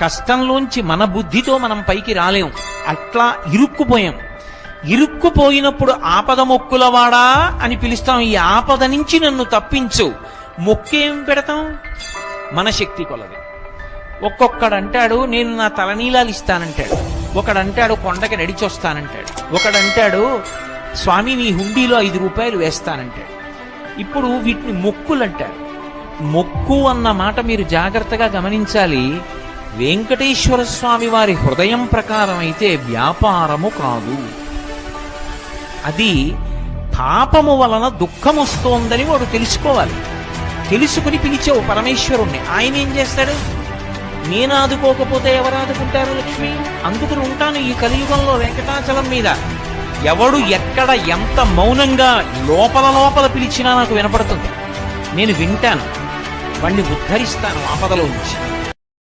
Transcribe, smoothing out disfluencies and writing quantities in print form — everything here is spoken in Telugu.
కష్టంలోంచి మన బుద్ధితో మనం పైకి రాలేం. అట్లా ఇరుక్కుపోయాం. ఇరుక్కుపోయినప్పుడు ఆపద మొక్కులవాడా అని పిలుస్తాం. ఈ ఆపద నుంచి నన్ను తప్పించు. మొక్కేం పెడతాం? మన శక్తి కొలది. ఒక్కొక్కడంటాడు నేను నా తలనీలాలు ఇస్తానంటాడు, ఒకడంటాడు కొండకి నడిచొస్తానంటాడు, ఒకడంటాడు స్వామి నీ హుండీలో 5 రూపాయలు వేస్తానంటాడు. ఇప్పుడు వీటిని మొక్కులు అంటారు. మొక్కు అన్న మాట మీరు జాగ్రత్తగా గమనించాలి. వెంకటేశ్వర స్వామి వారి హృదయం ప్రకారం అయితే వ్యాపారము కాదు. అది పాపము వలన దుఃఖం వస్తోందని వాడు తెలుసుకోవాలి. తెలుసుకుని పిలిచావు పరమేశ్వరుణ్ణి. ఆయన ఏం చేస్తాడు? నేను ఆదుకోకపోతే ఎవరు ఆదుకుంటారు లక్ష్మి? అందుకని ఉంటాను ఈ కలియుగంలో వెంకటాచలం మీద. ఎవడు ఎక్కడ ఎంత మౌనంగా లోపల లోపల పిలిచినా నాకు వినపడుతుంది. నేను వింటాను, వాణ్ణి ఉద్ధరిస్తాను ఆపదలో నుంచి.